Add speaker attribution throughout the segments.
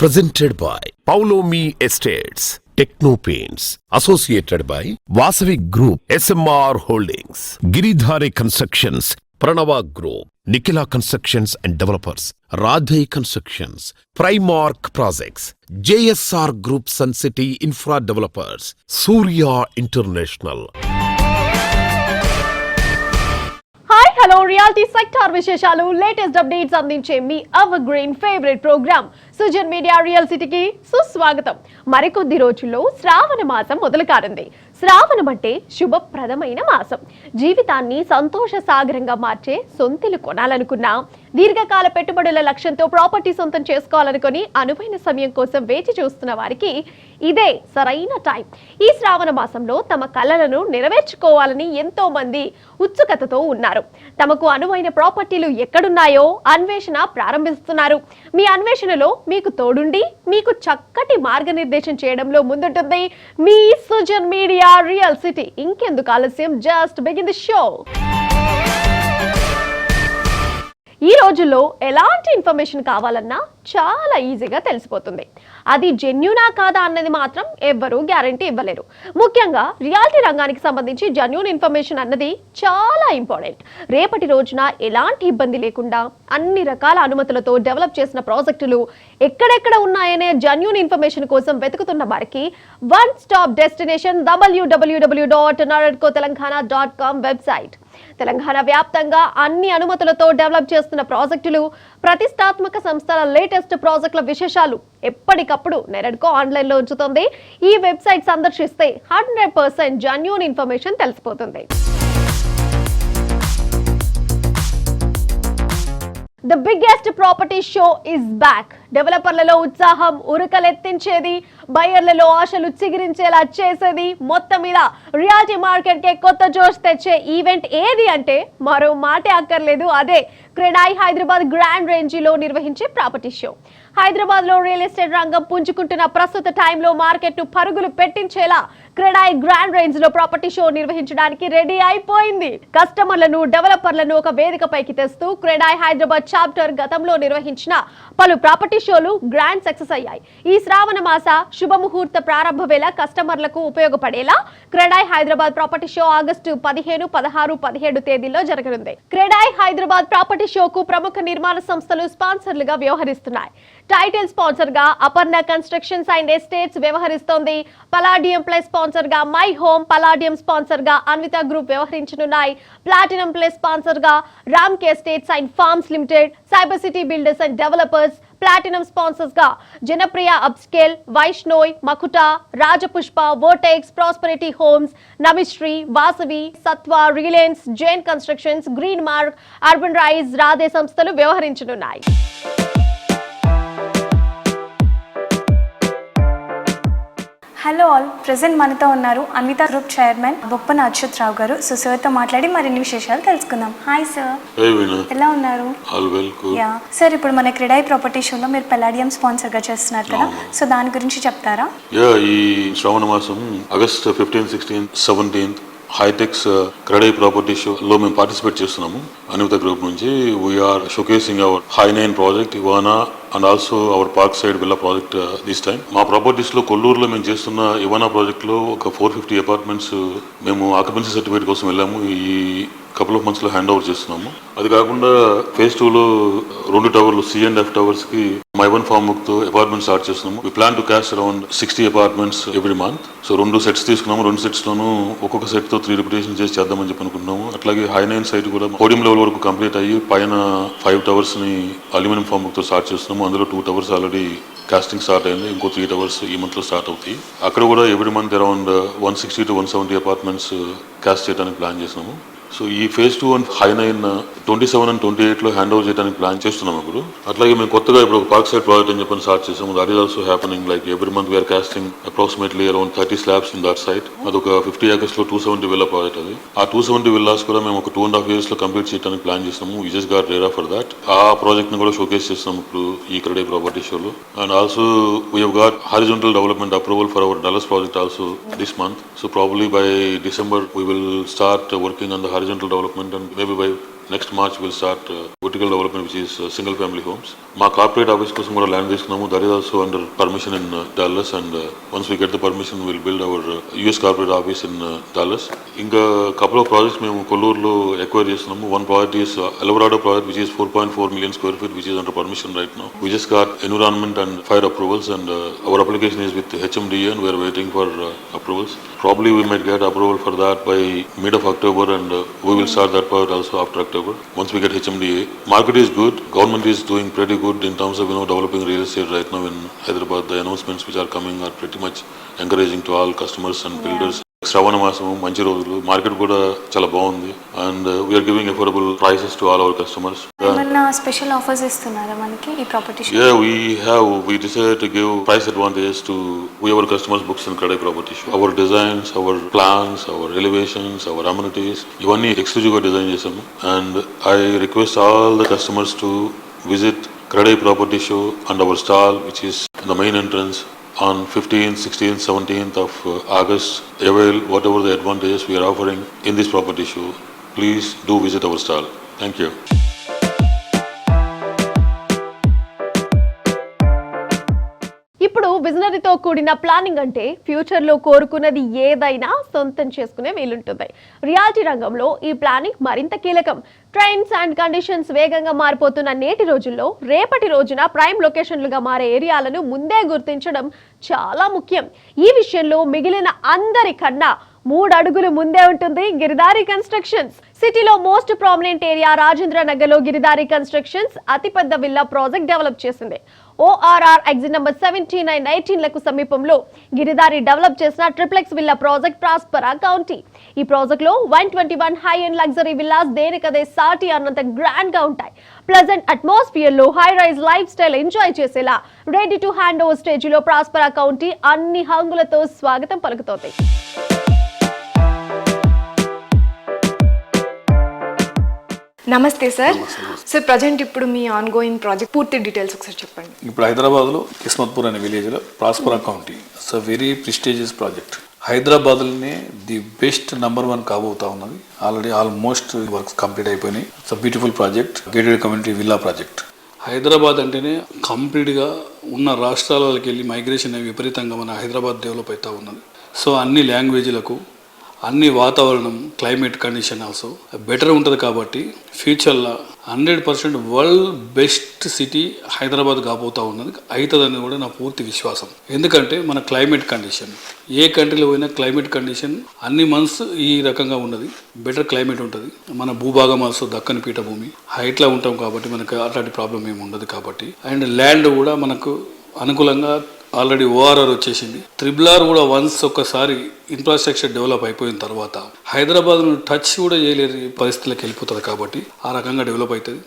Speaker 1: Presented by Paulomi Estates, Techno Paints, associated by Vasavi Group, SMR Holdings, Giridhare Constructions, Pranava Group, Nikila Constructions and Developers, Radhe Constructions, Primark Projects, JSR Group Sun City Infra Developers, Surya International.
Speaker 2: Hi hello reality sector విశేషాలు latest updates అందించే మీ evergreen favourite program Sujan media real సిటీకి సుస్వాగతం. మరికొద్ది రోజుల్లో శ్రావణ మాసం మొదలు కానుంది. శ్రావణం అంటే శుభప్రదమైన మాసం. జీవితాన్ని సంతోష సాగరంగా మార్చే సొంతిలు కొనాలనుకున్నా, దీర్ఘకాల పెట్టుబడుల లక్ష్యంతో ప్రాపర్టీ సొంతం చేసుకోవాలనుకుని అనువైన సమయం కోసం వేచి చూస్తున్న వారికి ఇదే సరైన టైం. ఈ శ్రావణ మాసంలో తమ కలలను నెరవేర్చుకోవాలని ఎంతో మంది ఉత్సుకతతో ఉన్నారు. తమకు అనువైన ప్రాపర్టీలు ఎక్కడున్నాయో అన్వేషణ ప్రారంభిస్తున్నారు. మీ అన్వేషణలో మీకు తోడుండి మీకు చక్కటి మార్గనిర్దేశం చేయడంలో ముందుంటుంది మీ సుజన్ మీడియా రియల్ సిటీ. ఇంకెందుకు ఆలస్యం, జస్ట్ బిగిన్ ది షో. ఈ రోజుల్లో ఎలాంటి ఇన్ఫర్మేషన్ కావాలన్నా చాలా ఈజీగా తెలిసిపోతుంది. అది జెన్యూనా కాదా అన్నది మాత్రం ఎవ్వరూ గ్యారంటీ ఇవ్వలేరు. ముఖ్యంగా రియాలిటీ రంగానికి సంబంధించి జెన్యూన్ ఇన్ఫర్మేషన్ అన్నది చాలా ఇంపార్టెంట్. రేపటి రోజున ఎలాంటి ఇబ్బంది లేకుండా అన్ని రకాల అనుమతులతో డెవలప్ చేసిన ప్రాజెక్టులు ఎక్కడెక్కడ ఉన్నాయనే జెన్యూన్ ఇన్ఫర్మేషన్ కోసం వెతుకుతున్న వారికి one stop destination www.naradkotelangana.com website. Telangana వ్యాప్తంగా అన్ని అనుమతులతో డెవలప్ చేస్తున్న ప్రాజెక్టులు, ప్రతిష్టాత్మక సంస్థల లేటెస్ట్ ప్రాజెక్టుల విశేషాలు ఎప్పటికప్పుడు నెరడ్కో ఆన్లైన్ లో ఉంచుతుంది. ఈ వెబ్సైట్ సందర్శిస్తే 100% జెన్యూన్ ఇన్ఫర్మేషన్ తెలిసిపోతుంది. The biggest property show is back. డెవలపర్లలో ఉత్సాహం ఉరకలెత్తించేది, బయర్లలో ఆశలు చిగిరించేలా చేసేది, మొత్తం మీద రియాలిటీ మార్కెట్ కే కొత్త జోష్ తెచ్చే ఈవెంట్ ఏది అంటే మరో మాటే అక్కర్లేదు, అదే క్రెడాయి హైదరాబాద్ గ్రాండ్ రేంజ్లో నిర్వహించే ప్రాపర్టీ షో. హైదరాబాద్ లో రియల్ ఎస్టేట్ రంగం పుంజుకుంటున్న ప్రస్తుత టైంలో మార్కెట్ ను పరుగులు పెట్టించేలా క్రెడాయి గ్రాండ్ రేంజ్ లో ప్రాపర్టీ షో నిర్వహించడానికి రెడీ అయిపోయింది. కస్టమర్లను, డెవలపర్లను ఒక వేదికపైకి తెస్తూ క్రెడాయి హైదరాబాద్ చాప్టర్ గతంలో నిర్వహించిన పలు ప్రాపర్టీ షోలు గ్రాండ్ సక్సెస్ అయ్యాయి. ఈ శ్రావణ మాస శుభముహూర్త ప్రారంభ వేళ కస్టమర్లకు ఉపయోగపడేలా CREDAI Hyderabad property show August 15, 16, 17 తేదీల్లో జరగనుంది. క్రెడాయి హైదరాబాద్ ప్రాపర్టీ షోకు ప్రముఖ నిర్మాణ సంస్థలు స్పాన్సర్లుగా వ్యవహరిస్తున్నాయి. టైటిల్ స్పాన్సర్ గా అపర్ణ కన్స్ట్రక్షన్స్ అండ్ ఎస్టేట్స్ వ్యవహరిస్తోంది. పలాడియం ప్లస్ స్పాన్సర్ గా మై హోమ్, పలాడియం స్పాన్సర్ గా అన్విత గ్రూప్ వ్యవహరించనున్నాయి. ప్లాటినం ప్లస్ స్పాన్సర్ గా Ram K estates and farms limited, cyber city builders and developers. Platinum sponsors గా Janapriya upscale, Vaishnoi, Makuta, Rajapushpa, Vortex, prosperity homes, Namishree, Vasavi, Sattva, Reliance, Jain constructions, green mark, urban rise, Radhe సంస్థలు వ్యవహరించనున్నాయి.
Speaker 3: Hello all, present మనతో ఉన్నారు Anvita group chairman Boppana Achyut రావు గారు. So సార్తో మాట్లాడి మరిన్ని విశేషాలు తెలుసుకుందాం. హాయ్ సార్, ఎలా ఉన్నారు? యా సార్, ఇప్పుడు మన క్రెడాయి ప్రాపర్టీ షోలో మీరు పలాడియం స్పాన్సర్ గా చేస్తున్నారు కదా, సో దాని గురించి చెప్తారా?
Speaker 4: ఈ శ్రావణ మాసం ఆగస్ట్ 15, 16, 17 హైటెక్స్ క్రెడాయి ప్రాపర్టీ షోలో మేము పార్టిసిపేట్ చేస్తున్నాము. అన్విత గ్రూప్ నుంచి వీఆర్ షోకేసింగ్ అవర్ హై9 project Ivana and also our park side villa project this time. మా ప్రాపర్టీస్ లో కొల్లూరులో మేము చేస్తున్న ఇవానా ప్రాజెక్ట్ లో ఒక 450 అపార్ట్మెంట్స్ మేము ఆక్యుపెన్సీ సర్టిఫికేట్ కోసం వెళ్ళాము. ఈ కపుల్ ఆఫ్ మంత్స్ లో హ్యాండ్ ఓవర్ చేస్తున్నాము. అది కాకుండా ఫేజ్ 2లో 2 టవర్లు C&F టవర్స్ కి మై1 ఫార్మ్ బుక్ తో అపార్ట్మెంట్ స్టార్ట్ చేస్తున్నాము. We plan to cast around 60 apartments every month. So 2 sets తీసుకున్నాము. 2 సెట్స్ లోను ఒక్కొక్క సెట్ తో 3 రిపిటేషన్ చేసి చేద్దామని చెప్పి అనుకుంటున్నాము. అట్లాగే హై9 సైట్ కూడా పోడియం లెవెల్ వరకు కంప్లీట్ అయ్యి పైన 5 టవర్స్ ని అల్యూమినియం ఫార్మ్ బుక్ తో స్టార్ట్ చేస్తున్నాము. అందులో 2 టవర్స్ ఆల్రెడీ కాస్టింగ్ స్టార్ట్ అయింది. ఇంకో 3 టవర్స్ ఈ మంత్ లో స్టార్ట్ అవుతాయి. అక్కడ కూడా every month around 160 to 170 apartments cash చేయడానికి ప్లాన్ చేస్తున్నాము. సో ఈ ఫేజ్ 2 అండ్ హై9 27 and 28 లో హ్యాండ్ ఓవర్ చేయడానికి ప్లాన్ చేస్తున్నాము ఇప్పుడు. అట్లాగే మేము కొత్తగా ఇప్పుడు ఒక పార్క్ సైడ్ ప్రాజెక్ట్ అని చెప్పని స్టార్ట్ చేసాము. That is also happening. Like every month we're casting approximately around 30 slabs in that site. అదొక 50 acres లో 270 విల్లా ప్రాజెక్ట్. అది ఆ 270 విల్లాస్ కూడా మేము ఒక 2.5 years లో కంప్లీట్ చేయడానికి ప్లాన్ చేస్తున్నాము. We just got ready for that. ఆ ప్రాజెక్ట్ ని కూడా షోకేస్ చేస్తున్నాము ఇప్పుడు ఈ క్రెడాయి ప్రాపర్టీ షోలో. And also we have got horizontal development approval for our Dallas project also this month. So probably by December we will start working on the horizontal development, and maybe by next March we'll start vertical development, which is single family homes. మా corporate office కోసం కూడా land తీసుకున్నాము. That is also under permission in Dallas and once we get the permission will build our US corporate office in Dallas. ఇంకా couple of projects మేము కొల్లూరులో acquire చేస్తున్నాము. One project is Alvarado project which is 4.4 million square feet which is under permission right now. We just got environment and fire approvals and our application is with HMDA and we are waiting for approvals. Probably we might get approval for that by mid of October and we will start that part also after October once we get HMDA. Market is good. Government is doing pretty good in terms of developing real estate right now in Hyderabad. The announcements which are coming are pretty much encouraging to all customers and builders. శ్రవణ మాసము మంచి రోజులు, market కూడా చాలా బాగుంది and we're giving affordable prices to all our customers.
Speaker 3: ఏమన్నా special offers ఇస్తున్నారా మనకి ఈ property?
Speaker 4: Yeah, we decided to give price advantage to whoever customers books in Kradai Property Show. Our designs, our plans, our elevations, our amenities, ఇవన్నీ exclusive గా design చేసాము and I request all the customers to visit Kradai Property Show and our stall which is in the main entrance on 15th, 16th, 17th of August. Avail whatever the advantages we are offering in this property show. Please do visit our stall. Thank you.
Speaker 2: ఇప్పుడు విజనరీతో కూడిన planning అంటే future లో కోరుకున్నది ఏదైనా సొంతం చేసుకునే వీలుంటుంది. Reality రంగంలో ఈ ప్లానింగ్ మరింత కీలకం. ట్రెండ్స్ అండ్ కండిషన్స్ వేగంగా మారిపోతున్న నేటి రోజుల్లో రేపటి రోజున ప్రైమ్ లొకేషన్లుగా మారే ఏరియాలను ముందే గుర్తించడం చాలా ముఖ్యం. ఈ విషయంలో మిగిలిన అందరికన్నా 3 అడుగులు ముందే ఉంటుంది గిరిదారి కన్స్ట్రక్షన్స్. సిటీలో most prominent area Rajendra Nagar లో గిరిదారి కన్స్ట్రక్షన్స్ అతిపెద్ద విల్లా ప్రాజెక్ట్ డెవలప్ చేసింది. ORR ఎగ్జిట్ నంబర్ 17 and 18 లకు సమీపంలో గిరిదారి డెవలప్ చేసిన triplex villa project Prospera county. ఈ ప్రాజెక్ట్ లో 121 హై అండ్ లగ్జరీ విల్లాస్ దేనికదే సాటి అన్నంత గ్రాండ్ గా ఉంటాయి. ప్లెజెంట్ అట్మాస్ఫియర్ లో high rise lifestyle enjoy చేసేలా ready to hand over stage లో ప్రాస్పరా కౌంటీ అన్ని హంగులతో స్వాగతం పలుకుతోంది.
Speaker 5: నమస్తే సార్. సార్ ప్రజెంట్ ఇప్పుడు మీ ఆన్ గోయింగ్ ప్రాజెక్ట్ పూర్తి డీటెయిల్స్ ఒకసారి చెప్పండి.
Speaker 6: ఇప్పుడు హైదరాబాద్లో కిస్మత్పూర్ అనే విలేజ్లో ప్రాస్పరా county it's a very prestigious project. హైదరాబాద్లోనే ది బెస్ట్ #1 కాబోతా ఉన్నది. ఆల్రెడీ ఆల్మోస్ట్ వర్క్స్ కంప్లీట్ అయిపోయినాయి. It's a beautiful project, gated community villa project. Hyderabad అంటేనే కంప్లీట్గా ఉన్న రాష్ట్రాలకి వెళ్ళి మైగ్రేషన్ విపరీతంగా మన హైదరాబాద్ డెవలప్ అవుతూ ఉన్నది. సో అన్ని లాంగ్వేజ్లకు అన్ని వాతావరణం క్లైమేట్ కండిషన్ ఆల్సో బెటర్ ఉంటుంది కాబట్టి ఫ్యూచర్లో 100% వరల్డ్ బెస్ట్ సిటీ హైదరాబాద్ కాబోతూ ఉన్నది, అవుతుందని కూడా నా పూర్తి విశ్వాసం. ఎందుకంటే మన క్లైమేట్ కండిషన్ ఏ కంట్రీలో పోయినా క్లైమేట్ కండిషన్ అన్ని మంత్స్ ఈ రకంగా ఉన్నది, బెటర్ క్లైమేట్ ఉంటుంది. మన భూభాగం ఆల్సో దక్కని పీఠభూమి, హైట్లో ఉంటాం కాబట్టి మనకు అట్లాంటి ప్రాబ్లం ఏమి ఉండదు కాబట్టి. అండ్ ల్యాండ్ కూడా మనకు అనుకూలంగా ఆల్రెడీ ORR వచ్చేసింది. RRR కూడా వన్స్ ఒక్కసారి ఇన్ఫ్రాస్ట్రక్చర్ డెవలప్ అయిపోయిన తర్వాత హైదరాబాద్ను టచ్ కూడా చేయలేని పరిస్థితులకు వెళ్ళిపోతుంది కాబట్టి ఆ రకంగా డెవలప్ అవుతుంది.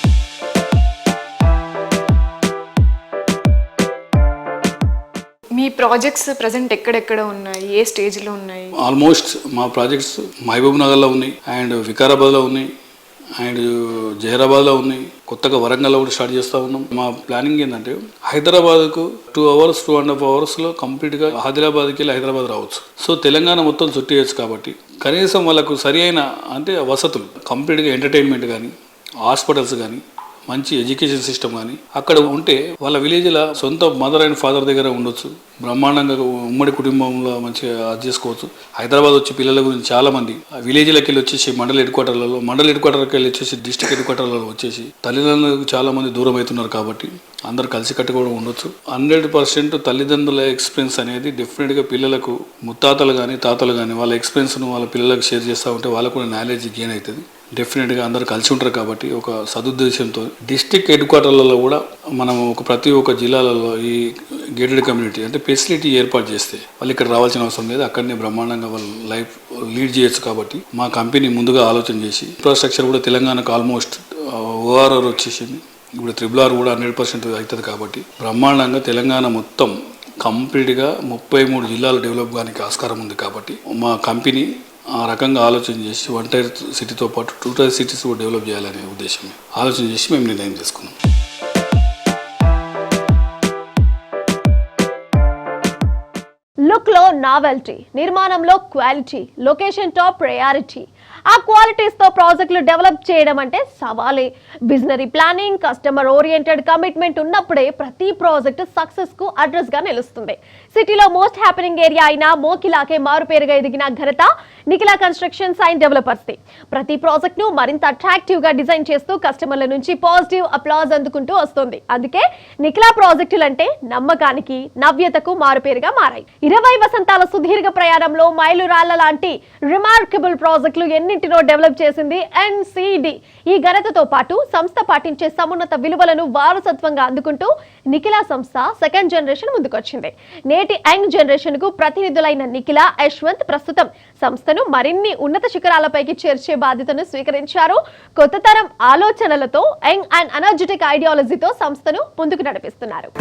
Speaker 5: మీ ప్రాజెక్ట్స్ ప్రజెంట్ ఎక్కడెక్కడ ఉన్నాయి, ఏ స్టేజ్లో ఉన్నాయి?
Speaker 6: ఆల్మోస్ట్ మా ప్రాజెక్ట్స్ మహబూబ్ నగర్లో ఉన్నాయి అండ్ వికారాబాద్లో ఉన్నాయి అండ్ జహీరాబాద్లో ఉన్నాయి, కొత్తగా వరంగల్లో కూడా స్టార్ట్ చేస్తూ ఉన్నాం. మా ప్లానింగ్ ఏంటంటే హైదరాబాద్కు 2 hours 2.5 hours కంప్లీట్గా ఆదిలాబాద్కి వెళ్ళి హైదరాబాద్ రావచ్చు. సో తెలంగాణ మొత్తం చుట్టేయచ్చు కాబట్టి కనీసం వాళ్ళకు సరి అయిన అంటే వసతులు కంప్లీట్గా ఎంటర్టైన్మెంట్ కానీ, హాస్పిటల్స్ కానీ, మంచి ఎడ్యుకేషన్ సిస్టమ్ కానీ అక్కడ ఉంటే వాళ్ళ విలేజ్లో సొంత మదర్ అండ్ ఫాదర్ దగ్గర ఉండొచ్చు, బ్రహ్మాండంగా ఉమ్మడి కుటుంబంలో మంచిగా అది చేసుకోవచ్చు. హైదరాబాద్ వచ్చి పిల్లల గురించి చాలామంది విలేజ్లకి వెళ్ళి వచ్చేసి మండల హెడ్ క్వార్టర్కి వెళ్ళి వచ్చేసి డిస్ట్రిక్ట్ హెడ్ క్వార్టర్లలో వచ్చేసి తల్లిదండ్రులకు చాలామంది దూరం అవుతున్నారు కాబట్టి అందరు కలిసి కట్టుకోవడం ఉండొచ్చు. 100% తల్లిదండ్రుల ఎక్స్పీరియన్స్ అనేది డెఫినెట్గా పిల్లలకు ముత్తాతలు కానీ తాతలు కానీ వాళ్ళ ఎక్స్పీరియన్స్ను వాళ్ళ పిల్లలకు షేర్ చేస్తూ ఉంటే వాళ్ళకు కూడా నాలెడ్జ్ గెయిన్ అవుతుంది. డెఫినెట్గా అందరు కలిసి ఉంటారు కాబట్టి ఒక సదుద్దేశంతో డిస్ట్రిక్ట్ హెడ్ క్వార్టర్లలో కూడా మనం ప్రతి ఒక్క జిల్లాలలో ఈ గేటెడ్ కమ్యూనిటీ అంటే ఫెసిలిటీ ఏర్పాటు చేస్తే వాళ్ళు ఇక్కడ రావాల్సిన అవసరం లేదు, అక్కడనే బ్రహ్మాండంగా వాళ్ళు లైఫ్ లీడ్ చేయొచ్చు. కాబట్టి మా కంపెనీ ముందుగా ఆలోచన చేసి ఇన్ఫ్రాస్ట్రక్చర్ కూడా తెలంగాణకు ఆల్మోస్ట్ ORR వచ్చేసింది. ఇప్పుడు RRR కూడా 100% అవుతుంది కాబట్టి బ్రహ్మాండంగా తెలంగాణ మొత్తం కంప్లీట్గా 33 జిల్లాలు డెవలప్ కానికి ఆస్కారం ఉంది. కాబట్టి మా కంపెనీ ఆ రకంగా ఆలోచన చేసి 1 tier సిటీతో పాటు 2 tier సిటీస్ కూడా డెవలప్ చేయాలనే ఉద్దేశం ఆలోచన చేసి మేము నిర్ణయం తీసుకున్నాం.
Speaker 2: లుక్ లో నావెల్టీ, నిర్మాణంలో క్వాలిటీ, లొకేషన్ టాప్ ప్రయారిటీ, ఆ క్వాలిటీస్ తో ప్రాజెక్టులు డెవలప్ చేయడం అంటే సవాలే. Visionary planning, customer oriented commitment ఉన్నప్పుడే ప్రతి ప్రాజెక్ట్ సక్సెస్ కు అడ్రస్ గా నిలుస్తుంది. సిటీలో మోస్ట్ హ్యాపెనింగ్ ఏరియా అయిన మోకిలాకే మారుపేరుగా ఎదిగిన ఘనత Nikhila constructions and developers the. ప్రతి ప్రాజెక్ట్ ను మరింత అట్రాక్టివ్ గా డిజైన్ చేస్తూ కస్టమర్ల నుంచి పాజిటివ్ అప్లాజ్ అందుకుంటూ వస్తుంది. అందుకే నిఖిలా ప్రాజెక్టులంటే నమ్మకానికి, నవ్యతకు మారుపేరుగా మారాయి. 20 వసంతాల సుదీర్ఘ ప్రయాణంలో మైలురాళ్ల లాంటి రిమార్కబుల్ ప్రాజెక్టులు ఎన్నింటినో డెవలప్ చేసింది ఎన్సిడి. ఈ ఘనతతో పాటు సంస్థ పాటించే సమున్నత విలువలను వారసత్వంగా అందుకుంటూ నిఖిలా సంస్థ సెకండ్ జనరేషన్ ముందుకొచ్చింది. నేటి యంగ్ జనరేషన్ కు ప్రతినిధులైన నిఖిలా, యశ్వంత్ ప్రస్తుతం సంస్థను మరిన్ని ఉన్నత శిఖరాలపైకి చేర్చే బాధ్యతను స్వీకరించారు. కొత్త తరం ఆలోచనలతో, యంగ్ అండ్ ఎనర్జెటిక్ ఐడియాలజీతో సంస్థను ముందుకు నడిపిస్తున్నారు.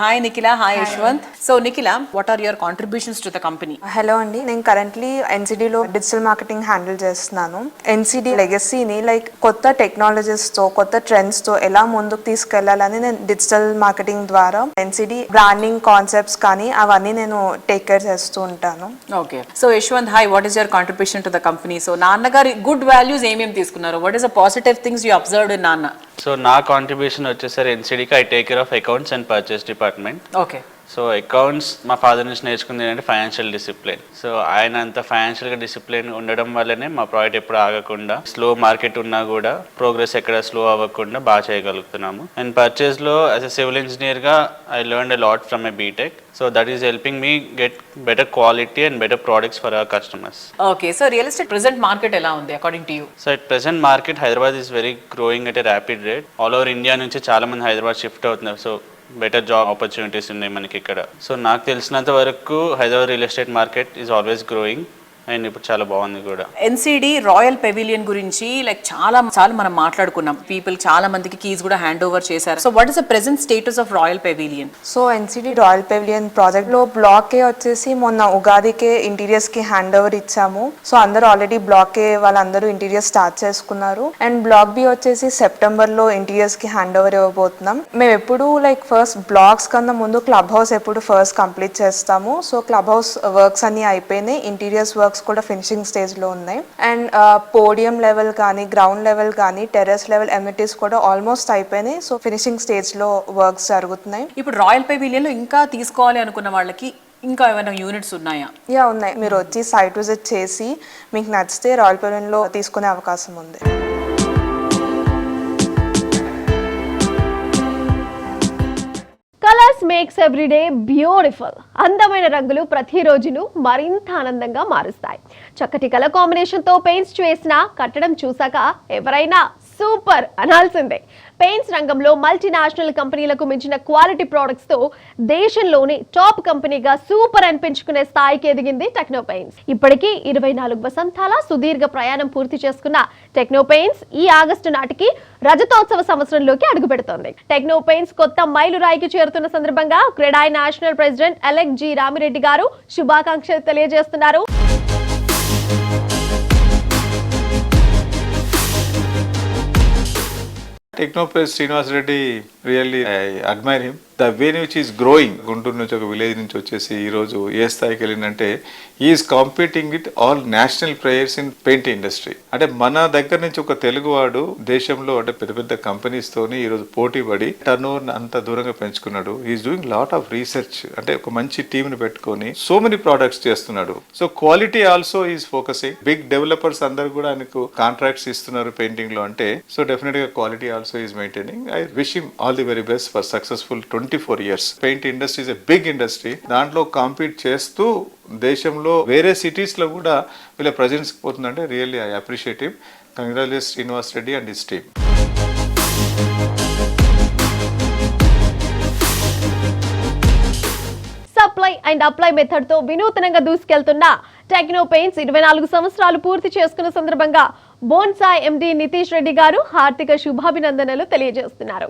Speaker 7: Hi Nikhila, hi Yashwant. So Nikhila, what are your contributions to the company?
Speaker 8: Hello అండి, నేను కరెంట్లీ ఎన్సిడిలో డిజిటల్ మార్కెటింగ్ హ్యాండిల్ చేస్తున్నాను. ఎన్సిడి లెగసీని లైక్ కొత్త టెక్నాలజీస్తో, కొత్త ట్రెండ్స్తో ఎలా ముందుకు తీసుకెళ్లాలని నేను డిజిటల్ మార్కెటింగ్ ద్వారా ఎన్సిడి బ్రాండింగ్ కాన్సెప్ట్స్ కానీ అవన్నీ నేను టేక్ కేర్ చేస్తూ ఉంటాను.
Speaker 7: Okay. So Yashwant, hi, what is your contribution to the company? So నాన్నగారి good values ఏమేమి తీసుకున్నారు? What is the positive things you observed in నాన్న?
Speaker 9: సో నా కాంట్రిబ్యూషన్ వచ్చేసరి ఎన్సిడికి I take care of accounts and purchase department.
Speaker 7: Okay.
Speaker 9: So accounts మా father నుంచి నేర్చుకుంది ఏంటంటే ఫైనాన్షియల్ డిసిప్లిన్. సో ఆయన అంత ఫైనాన్షియల్గా డిసిప్లిన్ ఉండడం వల్లనే మా ప్రాజెక్ట్ ఎప్పుడు ఆగకుండా, స్లో మార్కెట్ ఉన్నా కూడా ప్రోగ్రెస్ ఎక్కడ స్లో అవ్వకుండా బాగా చేయగలుగుతున్నాము. అండ్ పర్చేస్లో యాజ్ ఎ సివిల్ ఇంజనీర్గా I learn a lot from a BTech. So that is helping me get better quality and better products for our customers.
Speaker 7: Okay. So real estate present market ఎలా ఉంది according to you?
Speaker 9: So at present market, Hyderabad is very growing at a rapid rate. All over India నుంచి చాలా మంది Hyderabad shift అవుతున్నారు. So better job opportunities ఉన్నాయి మనకి ఇక్కడ. So నాకు తెలిసినంత వరకు Hyderabad real estate market is always growing and ఇప్పుడు చాలా బాగుంది కూడా.
Speaker 7: ఎన్సిడి రాయల్ పెవిలియన్ గురించి లైక్ చాలా మనం మాట్లాడుకున్నాం. పీపుల్ చాలా మందికి కీస్ కూడా హ్యాండ్ ఓవర్ చేశారు. So what is the present status of royal pavilion?
Speaker 8: So NCD royal pavilion ప్రాజెక్ట్లో బ్లాకే వచ్చేసి మొన్న ఉగాదికే ఇంటీరియర్స్కి హ్యాండ్ ఓవర్ ఇచ్చాము. సో అందరూ ఆల్రెడీ బ్లాకే వాళ్ళందరూ ఇంటీరియర్స్ స్టార్ట్ చేసుకున్నారు. అండ్ బ్లాక్ బి వచ్చేసి సెప్టెంబర్లో ఇంటీరియర్స్కి హ్యాండ్ ఓవర్ ఇవ్వబోతున్నాం. మేము ఎప్పుడు లైక్ ఫస్ట్ బ్లాక్స్ కన్నా ముందు క్లబ్ హౌస్ ఎప్పుడు ఫస్ట్ కంప్లీట్ చేస్తాము. సో క్లబ్ హౌస్ వర్క్స్ అన్ని అయిపోయినాయి, ఇంటీరియర్స్ వర్క్స్ కూడా ఫినిషింగ్ స్టేజ్లో ఉన్నాయి. అండ్ పోడియం లెవెల్ కానీ, గ్రౌండ్ లెవెల్ కానీ, టెర్రస్ లెవెల్ ఎమ్యూనిటీస్ కూడా ఆల్మోస్ట్ అయిపోయినాయి. సో ఫినిషింగ్ స్టేజ్లో వర్క్స్ జరుగుతున్నాయి.
Speaker 7: ఇప్పుడు రాయల్ పెవిలియన్లో ఇంకా తీసుకోవాలి అనుకున్న వాళ్ళకి ఇంకా ఏమైనా యూనిట్స్ ఉన్నాయా?
Speaker 8: యా ఉన్నాయి. మీరు వచ్చి సైట్ విజిట్ చేసి మీకు నచ్చితే రాయల్ పెవిలియన్లో తీసుకునే అవకాశం ఉంది.
Speaker 2: Colours makes everyday beautiful. అందమైన రంగులు ప్రతిరోజును మరింత ఆనందంగా మారుస్తాయి. చక్కటి కలర్ కాంబినేషన్తో పెయింట్స్ వేసిన కట్టడం చూసాక ఎవరైనా సూపర్ అనాల్సిందే. పెయింట్స్ రంగంలో మల్టీనేషనల్ కంపెనీలకు మించిన క్వాలిటీ ప్రొడక్ట్స్ తో దేశంలోని టాప్ కంపెనీగా సూపర్ అనిపించుకునే స్థాయికి ఎదిగింది టెక్నో పెయింట్స్. ఇప్పటికీ 24 వసంతాల సుదీర్ఘ ప్రయాణం పూర్తి చేసుకున్న టెక్నో పెయింట్స్ ఈ ఆగస్టు నాటికి రజతోత్సవ సంవత్సరంలోకి అడుగుపెడుతోంది. టెక్నో పెయింట్స్ కొత్త మైలురాయికి చేరుతున్న సందర్భంగా CREDAI national president elect G Ramireddy గారు శుభాకాంక్షలు తెలియజేస్తున్నారు.
Speaker 10: Technopress Srinivas Reddy, really I admire him. The way in which he is growing, Guntur నుంచి ఒక విలేజ్ నుంచి వచ్చేసి ఈరోజు ఏ స్థాయికి వెళ్ళిందంటే is competing with all national players in paint industry. అంటే మన దగ్గర నుంచి ఒక తెలుగువాడు దేశంలో అంటే పెద్ద పెద్ద కంపెనీస్ తోని ఈరోజు పోటీ పడి టర్న్ ఓవర్ అంత దూరంగా పెంచుకున్నాడు. Is doing lot of research, అంటే ఒక మంచి టీమ్ ని పెట్టుకొని సో మెనీ ప్రోడక్ట్స్ చేస్తున్నాడు. So quality also is focusing. Big developers అందరు కూడా ఆయనకు కాంట్రాక్ట్స్ ఇస్తున్నారు పెయింటింగ్ లో. అంటే సో డెఫినెట్ గా quality also is maintaining. I wish him all the very best for successful 24 years. Paint industry is a big industry. దాంట్లో compete చేస్తూ దేశంలో వేరే సిటీస్ లో కూడా వీళ్ళ ప్రజెన్స్ పోతుందంటే really I appreciate him. Congratulate Srinivas Reddy and his team.
Speaker 2: Supply and apply method తో వినూతనంగా దూసుకెళ్తున్న techno paints 24 సంవత్సరాలు పూర్తి చేసుకున్న సందర్భంగా బోన్సాయ్ ఎండి నితీష్ రెడ్డి గారు హార్దిక శుభాభినందనలు తెలియజేస్తున్నారు.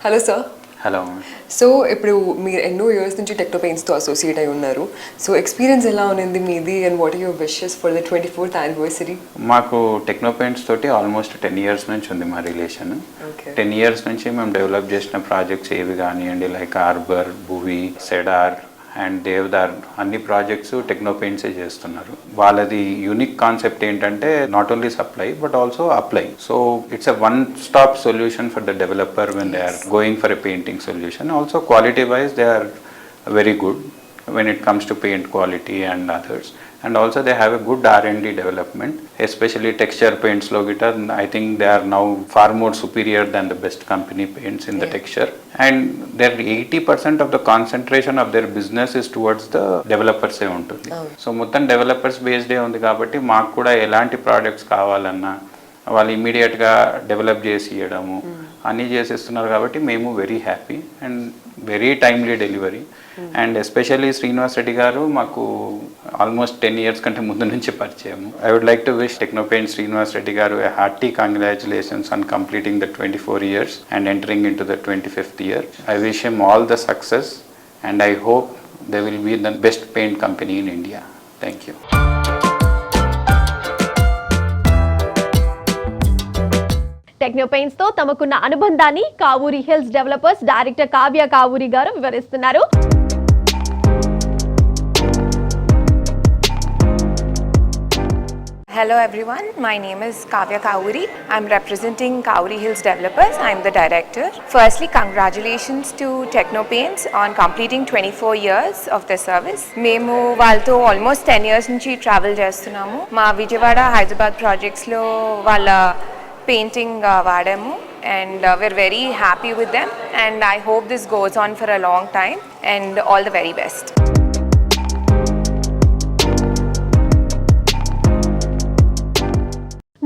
Speaker 5: Hello sir.
Speaker 9: హలో.
Speaker 11: సో ఇప్పుడు మీరు ఎన్నో ఇయర్స్ నుంచి టెక్నోపెయిన్స్తో అసోసియేట్ అయి ఉన్నారు. సో ఎక్స్పీరియన్స్ ఎలా ఉంది మీది and what are your wishes for the 24th anniversary?
Speaker 9: మాకు టెక్నోపెయింట్స్ తోటి ఆల్మోస్ట్ 10 years నుంచి ఉంది మా రిలేషన్. 10 years నుంచి మేము డెవలప్ చేసిన ప్రాజెక్ట్స్ ఏవి కానివ్వండి, like Arbor, Bhuvi, Cedar and Devdar, అన్ని ప్రాజెక్ట్స్ టెక్నోపెయింట్సే చేస్తున్నారు. వాళ్ళది యూనిక్ కాన్సెప్ట్ ఏంటంటే not only supply but also apply. So it's a one stop solution for the developer when they are going for a painting solution. Also quality wise they are very good when it comes to paint quality and others, and also they have a good R&D development, especially texture paints lo gita. I think they are now far more superior than the best company paints in the texture, and their 80% of the concentration of their business is towards the developers e untundi. So mottham developers based e undi kabatti maaku kuda elanti products kavalana వాళ్ళు ఇమీడియట్గా develop చేసి ఇవ్వడము అన్నీ చేసేస్తున్నారు. కాబట్టి మేము very happy and very timely delivery. And especially Srinivas Reddy garu మాకు almost 10 years కంటే ముందు నుంచి పరిచయము. I would like to wish Technopaint Srinivas Reddy garu a hearty congratulations on completing the 24 years and entering into the 25th year. I wish him all the success and I hope they will be the best paint company in India. Thank you.
Speaker 2: టెక్నోపెయింట్స్ తో తమకున్న అనుబంధాన్ని Kavuri hills developers director Kavya Kavuri గారు వివరిస్తున్నారు.
Speaker 8: Hello everyone, my name is Kavya Kavuri. I'm representing Kauri Hills Developers. I'm the director. Firstly, congratulations to TechnoPaints on completing 24 years of their service. Memu valto almost 10 years nunchi travel chestunamu. Ma Vijayawada, Hyderabad projects lo valla painting vaadamu and we're very happy with them and I hope this goes on for a long time and all the very best.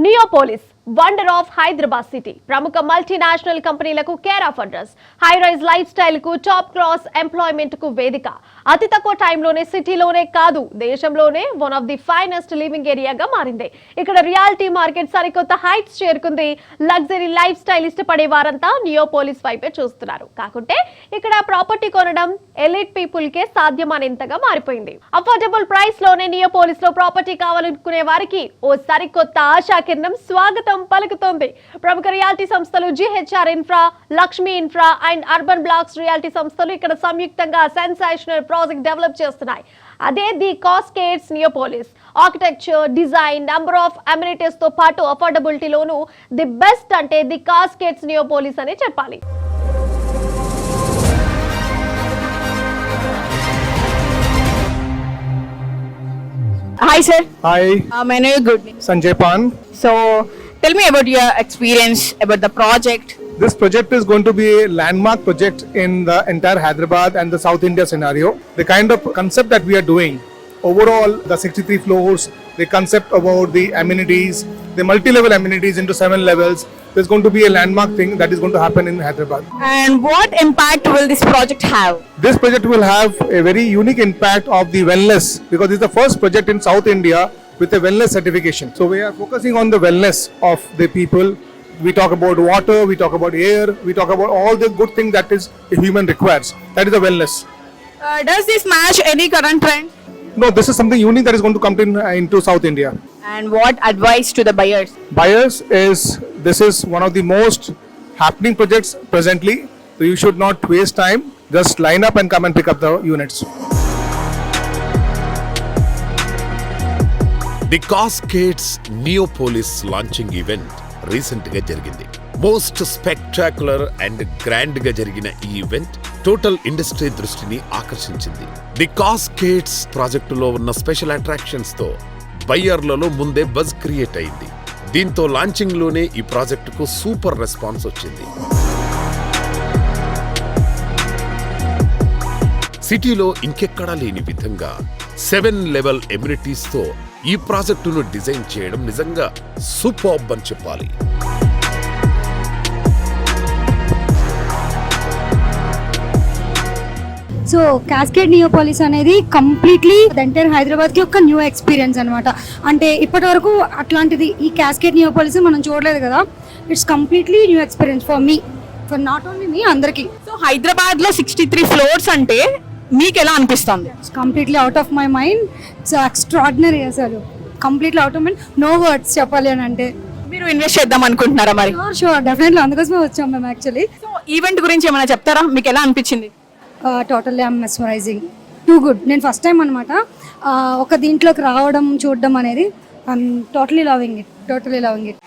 Speaker 2: Neopolis wonder of Hyderabad city ప్రముఖ multinational కంపెనీలకు care of address, high rise lifestyle కు top class employment కు వేదిక. అతి తక్కువ టైంలోనే సిటీలోనే కాదు దేశంలోనే one of the finest living ఏరియాగా మారింది. ఇక్కడ రియాలిటీ మార్కెట్ సరికొత్త హైట్స్ చేరుకుంది. లగ్జరీ లైఫ్ స్టైల్ ఇష్టపడే వారంతా నియోపోలిస్ వైపే చూస్తున్నారు. కాకుంటే ఇక్కడ ప్రాపర్టీ కొనడం ఎలిట్ పీపుల్ కే సాధ్యమనేంతగా మారిపోయింది. అఫోర్డబుల్ ప్రైస్ లోనే నియోపోలిస్ లో ప్రాపర్టీ కావాలనుకునే వారికి ఓ సరికొత్త ఆశాకిరణం స్వాగతం పలుకుతోంది. ప్రముఖ రియాలిటీ సంస్థలు జిహెచ్ఆర్ ఇన్ఫ్రా, లక్ష్మీ ఇన్ఫ్రా అండ్ అర్బన్ బ్లాక్స్ రియాలిటీ సంస్థలు ఇక్కడ సంయుక్తంగా సెన్సేషనల్ ప్రాజెక్ట్ డెవలప్ చేస్తున్నాయి. అదే the Cascades Neopolis. Architecture, design, number of amenities తో పాటు అఫోర్డబిలిటీలోనూ ది బెస్ట్ అంటే ది కాస్కేడ్స్ నియోపోలిస్ అని చెప్పాలి.
Speaker 12: Hi sir.
Speaker 13: Hi.
Speaker 12: My name is good.
Speaker 13: Sanjay Pan.
Speaker 12: So tell me about your experience about the project.
Speaker 13: This project is going to be a landmark project in the entire Hyderabad and the South India scenario. The kind of concept that we are doing, overall the 63 floors, the concept about the amenities, the multi-level amenities into 7 levels, there's going to be a landmark thing that is going to happen in Hyderabad.
Speaker 12: And what impact will this project have?
Speaker 13: This project will have a very unique impact of the wellness because it's the first project in South India with a wellness certification. So we are focusing on the wellness of the people. We talk about water, we talk about air, we talk about all the good things that is a human requires. That is the wellness.
Speaker 12: Does this match any current trend?
Speaker 13: No, this is something unique that is going to come into South India.
Speaker 12: And what advice to the buyers?
Speaker 13: Buyers this is one of the most happening projects presently. So you should not waste time. Just line up and come and pick up the units.
Speaker 1: The Cascades Neopolis launching event recent గా జరిగింది. Most spectacular and grand గా జరిగిన ఈ event total industry దృష్టిని ఆకర్షించింది. The కాస్కేడ్స్ ప్రాజెక్టులో ఉన్న special attractions తో బయ్యర్లలో ముందే బజ్ క్రియేట్ అయింది. దీంతో లాంచింగ్ లోనే ఈ ప్రాజెక్టుకు సూపర్ రెస్పాన్స్ వచ్చింది. సిటీలో ఇంకెక్కడా లేని విధంగా 7 లెవెల్ ఎమ్యూనిటీస్ తో ఈ ప్రాజెక్టును డిజైన్ చేయడం నిజంగా సూపర్బ్ అని చెప్పాలి.
Speaker 14: సో క్యాస్కేడ్ నియోపోలిస్ అనేది కంప్లీట్లీ ఎంటైర్ హైదరాబాద్కి ఒక న్యూ ఎక్స్పీరియన్స్ అనమాట. అంటే ఇప్పటి వరకు అట్లాంటిది ఈ క్యాస్కేడ్ నియోపోలిస్ మనం చూడలేదు కదా. It's completely new experience for me. For not only me, అందరికీ.
Speaker 12: సో హైదరాబాద్ లో 63 ఫ్లోర్స్ అంటే మీకు ఎలా అనిపిస్తుంది?
Speaker 14: Completely out of my mind. So extraordinary అసలు, completely out of mind, no words చెప్పాలి అని అంటే.
Speaker 12: మీరు ఇన్వెస్ట్ చేద్దాం అనుకుంటున్నారా మరి?
Speaker 14: షూర్, డెఫినెట్లీ, అందుకోసమే వచ్చాం మేము యాక్చువల్లీ.
Speaker 12: సో ఈవెంట్ గురించి ఏమైనా చెప్తారా? మీకు ఎలా అనిపించింది?
Speaker 14: Totally I'm mesmerising, too good. నేను ఫస్ట్ టైం అనమాట ఒక దీంట్లోకి రావడం, చూడడం అనేది. I'm totally loving it, totally loving it.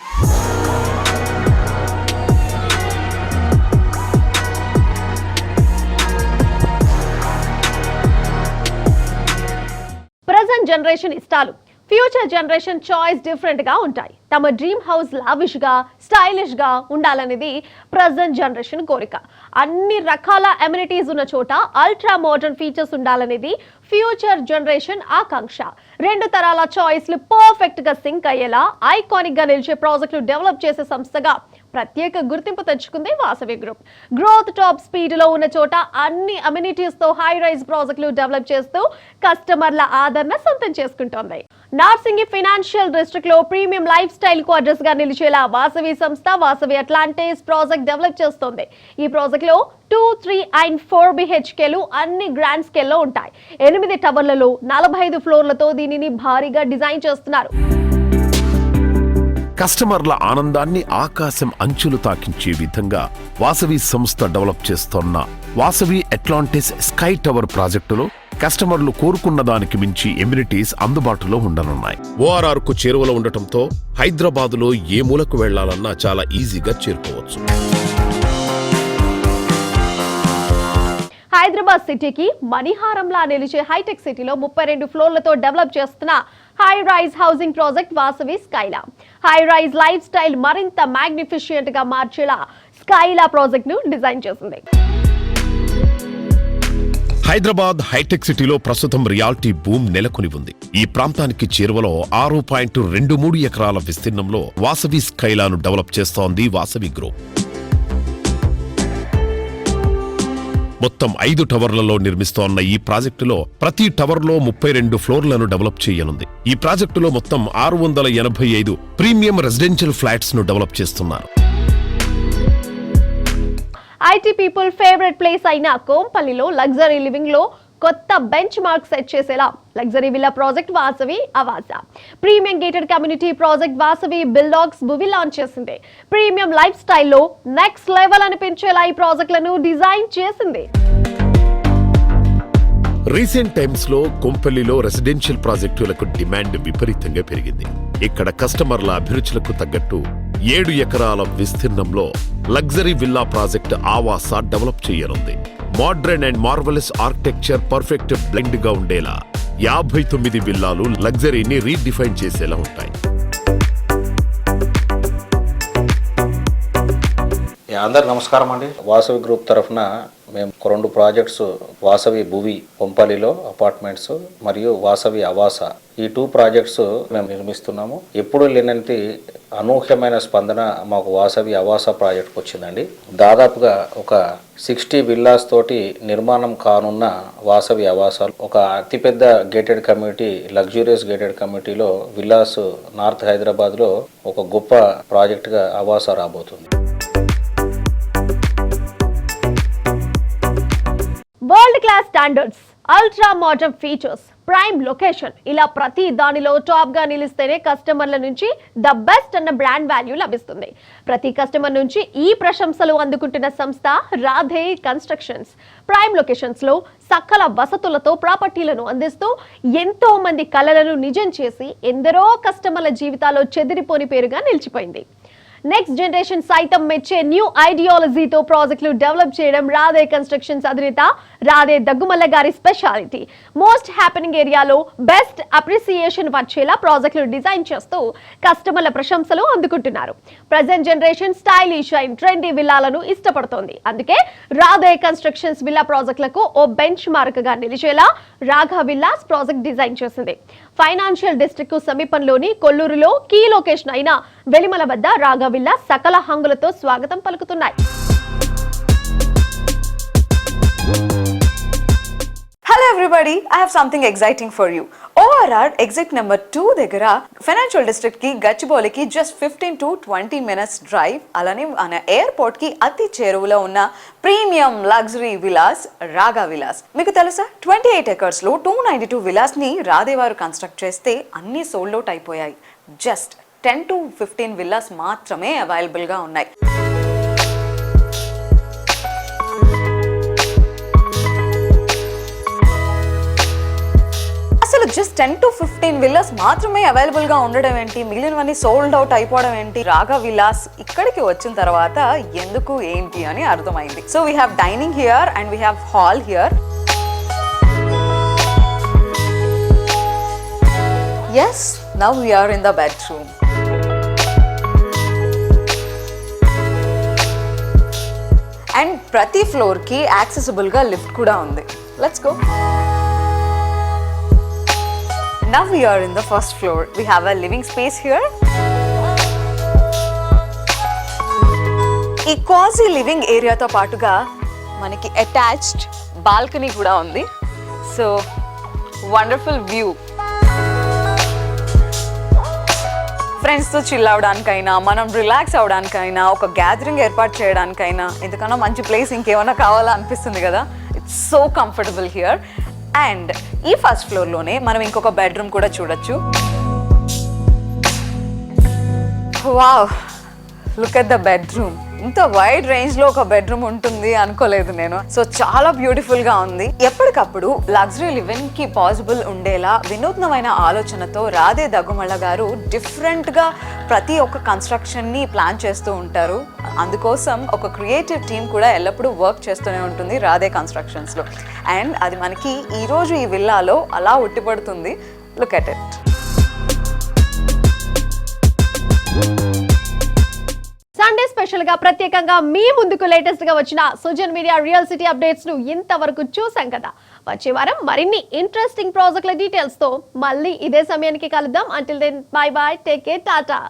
Speaker 2: Present generation ఇష్టాలు ఫ్యూచర్ జనరేషన్ చాయిస్ డిఫరెంట్ గా ఉంటాయి. తమ డ్రీమ్ హౌస్ లావిష్ గా, స్టైలిష్ గా ఉండాలనేది ప్రజెంట్ జనరేషన్ కోరిక. అన్ని రకాల అమ్యూనిటీస్ ఉన్న చోట అల్ట్రా మోడర్న్ ఫీచర్స్ ఉండాలనేది ఫ్యూచర్ జనరేషన్ ఆకాంక్ష. రెండు తరాల చాయిస్లు పర్ఫెక్ట్ గా సింక్ అయ్యేలా ఐకానిక్ గా నిలిచే ప్రాజెక్టులు డెవలప్ చేసే సంస్థగా ప్రత్యేక గుర్తింపు తెచ్చుకుంది Vasavi group. Growth top speed లో ఉన్న చోట అన్ని అమ్యూనిటీస్ తో హై రైజ్ ప్రాజెక్టులు డెవలప్ చేస్తూ కస్టమర్ల ఆదరణ సొంతం చేసుకుంటోంది. నార్సింగి ఫైనాన్షియల్ డిస్ట్రిక్ట్ లో ప్రీమియం లైఫ్ స్టైల్ కు అడ్రస్ గా నిలిచేలా వాసవి సంస్థ వాసవి అట్లాంటిస్ ప్రాజెక్ట్ డెవలప్ చేస్తోంది. ఈ ప్రాజెక్ట్ లో 2, 3 and 4 BHKలు అన్ని గ్రాండ్ స్కేల్ లో ఉంటాయి. 8 టవర్లలో 45 ఫ్లోర్లతో దీనిని భారీగా డిజైన్ చేస్తున్నారు.
Speaker 1: కస్టమర్ల ఆనందాన్ని ఆకాశం అంచులు తాకించే విధంగా వాసవి సంస్థ డెవలప్ చేస్తోన్న వాసవి అట్లాంటిస్ స్కై టవర్ ప్రాజెక్టులో కస్టమర్లు కోరుకున్న దానికి మించి ఎమ్యూనిటీస్ అందుబాటులో ఉండనున్నాయి. ORR కు చేరువలో ఉండటంతో హైదరాబాదులో ఏ మూలకు వెళ్లాలన్నా చాలా ఈజీగా చేరుకోవచ్చు.
Speaker 2: హైదరాబాద్ సిటీకి మణిహారంలా నిలిచే హైటెక్ సిటీలో 32 ఫ్లోర్లతో డెవలప్ చేస్తున్న high rise housing project Vasavi Skyla. High rise lifestyle మరింత మ్యాగ్నిఫిషియంట్ గా మార్చేలా స్కైలా ప్రాజెక్ట్ ను డిజైన్ చేసింది.
Speaker 1: హైదరాబాద్ హైటెక్ సిటీలో ప్రస్తుతం రియాలిటీ బూమ్ నెలకొని ఉంది. ఈ ప్రాంతానికి చేరువలో 6.23 ఎకరాల విస్తీర్ణంలో వాసవి స్కైలాను డెవలప్ చేస్తోంది వాసవి గ్రూప్. మొత్తం 5 టవర్లలో నిర్మిస్తోన్న ఈ ప్రాజెక్టులో ప్రతి టవర్లో 32 ఫ్లోర్లను డెవలప్ చేయనుంది. ఈ ప్రాజెక్టులో మొత్తం 685 ప్రీమియం రెసిడెన్షియల్ ఫ్లాట్స్ ను డెవలప్ చేస్తున్నారు.
Speaker 2: ఐటీ పీపుల్ ఫేవరెట్ ప్లేస్ అయిన కోంపల్లిలో లగ్జరీ లివింగ్ లో కొత్త బెంచ్ మార్క్ సెట్ చేసేలా luxury villa project Vasavi Avasa. Premium gated community project Vasavi Buildox Bhuvi launch చేసింది. ప్రీమియం లైఫ్ స్టైల్లో నెక్స్ట్ లెవెల్ అనిపించేలా ఈ ప్రాజెక్టులను డిజైన్ చేసింది.
Speaker 1: రీసెంట్ టైమ్స్ లో కొంపల్లిలో రెసిడెన్షియల్ ప్రాజెక్టులకు డిమాండ్ విపరీతంగా పెరిగింది. ఇక్కడ కస్టమర్ల అభిరుచులకు తగ్గట్టు 7 ఎకరాల విస్తీర్ణంలో లగ్జరీ విల్లా ప్రాజెక్ట్ ఆవాస డెవలప్ చేయనుంది. Modern and marvellous architecture perfect blend గా ఉండేలా 59 విల్లాలు లగ్జరీని రీడిఫైన్ చేసేలా ఉంటాయి.
Speaker 15: అందరికి నమస్కారం అండి. వాసవి గ్రూప్ తరఫున మేము 2 ప్రాజెక్ట్స్, వాసవి భువి కొంపల్లిలో అపార్ట్మెంట్స్ మరియు వాసవి ఆవాస, ఈ 2 ప్రాజెక్ట్స్ మేము నిర్మిస్తున్నాము. ఎప్పుడు లేనంటి అనూహ్యమైన స్పందన మాకు వాసవి ఆవాస ప్రాజెక్ట్కి వచ్చిందండి. దాదాపుగా ఒక 60 విల్లాస్ తోటి నిర్మాణం కానున్న వాసవి ఆవాస ఒక అతిపెద్ద గేటెడ్ కమ్యూనిటీ, లగ్జూరియస్ గేటెడ్ కమ్యూనిటీలో విల్లాస్ నార్త్ హైదరాబాద్లో ఒక గొప్ప ప్రాజెక్ట్గా ఆవాస రాబోతుంది.
Speaker 2: World class standards, ultra modern features, prime location, ఇలా ప్రతి దానిలో టాప్ గా నిలిస్తేనే కస్టమర్ల నుంచి ద బెస్ట్ అన్న బ్రాండ్ వాల్యూ లభిస్తుంది. ప్రతి కస్టమర్ నుంచి ఈ ప్రశంసలు అందుకుంటున్న సంస్థ రాధే కన్స్ట్రక్షన్స్. ప్రైమ్ లొకేషన్స్ లో సకల వసతులతో ప్రాపర్టీలను అందిస్తూ ఎంతో మంది కలలను నిజం చేసి ఎందరో కస్టమర్ల జీవితాల్లో చెదిరిపోని పేరుగా నిలిచిపోయింది. నెక్స్ట్ జనరేషన్ సైతం మెచ్చే న్యూ ఐడియాలజీతో ప్రాజెక్టులు డెవలప్ చేయడం రాధే కన్స్ట్రక్షన్స్ అధినేత రాధే దగ్గుమల్ల గారి స్పెషాలిటీ. మోస్ట్ హ్యాపెనింగ్ ఏరియాలో బెస్ట్ అప్రిసియేషన్ వచ్చేలా ప్రాజెక్టులు డిజైన్ చేస్తూ కస్టమర్ల ప్రశంసలు అందుకుంటున్నారు. Present generation stylish and trendy విల్లాలను ఇష్టపడుతోంది. అందుకే రాధే కన్స్ట్రక్షన్స్ విల్లా ప్రాజెక్టులకు ఓ బెంచ్ మార్క్ గా నిలిచేలా రాఘా విల్లాస్ ప్రాజెక్ట్ డిజైన్ చేసింది. ఫైనాన్షియల్ డిస్ట్రిక్ట్ కు సమీపంలోని కొల్లూరులో కీ లొకేషన్ అయిన వెలిమల వద్ద రాఘా విల్లా సకల హంగులతో స్వాగతం పలుకుతున్నాయి.
Speaker 16: Hello everybody, I have something exciting for you. ORR ORR exit number 2 దగ్గర ఫైనాన్షియల్ డిస్ట్రిక్ట్ కి గచ్చిబౌలికి జస్ట్ 15 to 20 minutes డ్రైవ్. అలానే మన ఎయిర్పోర్ట్ కి అతి చేరువలో ఉన్న ప్రీమియం లగ్జరీ విలాస్ రాగా విలాస్. మీకు తెలుసా 28 acres లో 292 విలాస్ ని రాధేవారు కన్స్ట్రక్ట్ చేస్తే అన్ని సోల్డ్ అవుట్ అయిపోయాయి. జస్ట్ 10 to 15 విల్లాస్ మాత్రమే అవైలబుల్ గా ఉన్నాయి. అసలు జస్ట్ 10 to 15 విల్లాస్ మాత్రమే అవైలబుల్ గా ఉండడం ఏంటి, మిగిలినవన్నీ సోల్డ్ అవుట్ అయిపోవడం ఏంటి? రాగా విలాస్ ఇక్కడికి వచ్చిన తర్వాత ఎందుకు ఏంటి అని అర్థమైంది. So we have dining here and we have hall here. Yes, now we are in the bedroom. And ప్రతి ఫ్లోర్ కి యాక్సెసిబుల్ గా లిఫ్ట్ కూడా ఉంది. Let's go. Now we are in the first floor. We have a living space here. ఈ కాజీ living ఏరియాతో పాటుగా మనకి attached balcony కూడా ఉంది. So wonderful view. ఫ్రెండ్స్తో చిల్ అవడానికైనా, మనం రిలాక్స్ అవడానికైనా, ఒక గ్యాదరింగ్ ఏర్పాటు చేయడానికైనా, ఎందుకన్నా మంచి ప్లేస్ ఇంకేమైనా కావాలా అనిపిస్తుంది కదా. It's so comfortable here. And ఈ ఫస్ట్ ఫ్లోర్లోనే మనం ఇంకొక బెడ్రూమ్ కూడా చూడొచ్చు. Wow, look at the bedroom. ఇంత వైడ్ రేంజ్ లో ఒక బెడ్రూమ్ ఉంటుంది అనుకోలేదు నేను. సో చాలా బ్యూటిఫుల్ గా ఉంది. ఎప్పటికప్పుడు లగ్జరీ లివింగ్ కి పాసిబుల్ ఉండేలా వినూత్నమైన ఆలోచనతో రాధే దగ్గుమళ్ళ గారు డిఫరెంట్ గా ప్రతి ఒక్క కన్స్ట్రక్షన్ ని ప్లాన్ చేస్తూ ఉంటారు. అందుకోసం ఒక క్రియేటివ్ టీమ్ కూడా ఎల్లప్పుడూ వర్క్ చేస్తూనే ఉంటుంది రాధే కన్స్ట్రక్షన్స్ లో. అండ్ అది మనకి ఈ రోజు ఈ విల్లాలో అలా ఉట్టిపడుతుంది. Look at it.
Speaker 2: Sunday special గా ప్రత్యేకంగా మీ ముందుకు లేటెస్ట్ గా వచ్చిన Sujan media real city updates ను ఇంతవరకు చూసాం కదా. వచ్చే వారం మరిన్ని ఇంట్రెస్టింగ్ ప్రాజెక్టుల డీటెయిల్స్ తో మళ్ళీ ఇదే సమయానికి కలుద్దాం. Until then bye bye, take care, Tata.